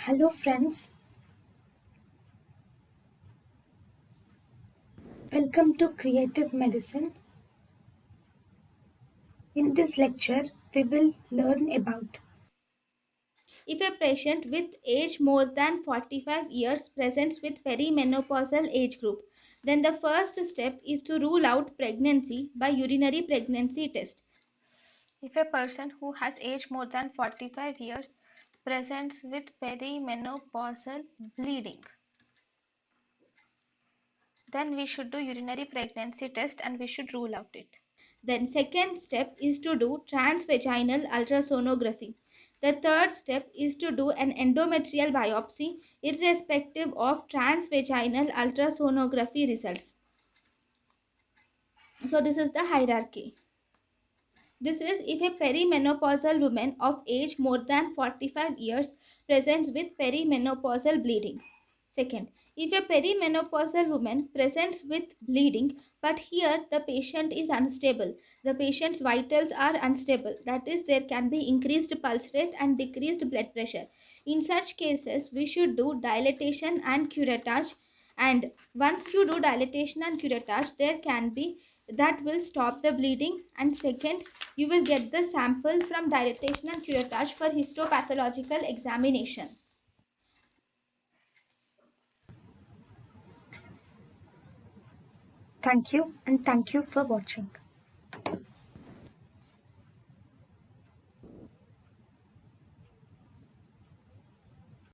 Hello, friends. Welcome to Creative Medicine. In this lecture, we will learn about If a patient with age more than 45 years presents with perimenopausal age group, then the first step is to rule out pregnancy by urinary pregnancy test. If a person who has aged more than 45 years presents with perimenopausal bleeding, then we should do urinary pregnancy test and we should rule out it. Then second step is to do transvaginal ultrasonography. The third step is to do an endometrial biopsy irrespective of transvaginal ultrasonography results. So this is the hierarchy. This is if a perimenopausal woman of age more than 45 years presents with perimenopausal bleeding. Second, if a perimenopausal woman presents with bleeding, but here the patient is unstable, the patient's vitals are unstable, that is, there can be increased pulse rate and decreased blood pressure. In such cases, we should do dilatation and curettage. And once you do dilatation and curettage, there can be that will stop the bleeding. And second, you will get the sample from dilatation and curettage for histopathological examination. thank you and thank you for watching.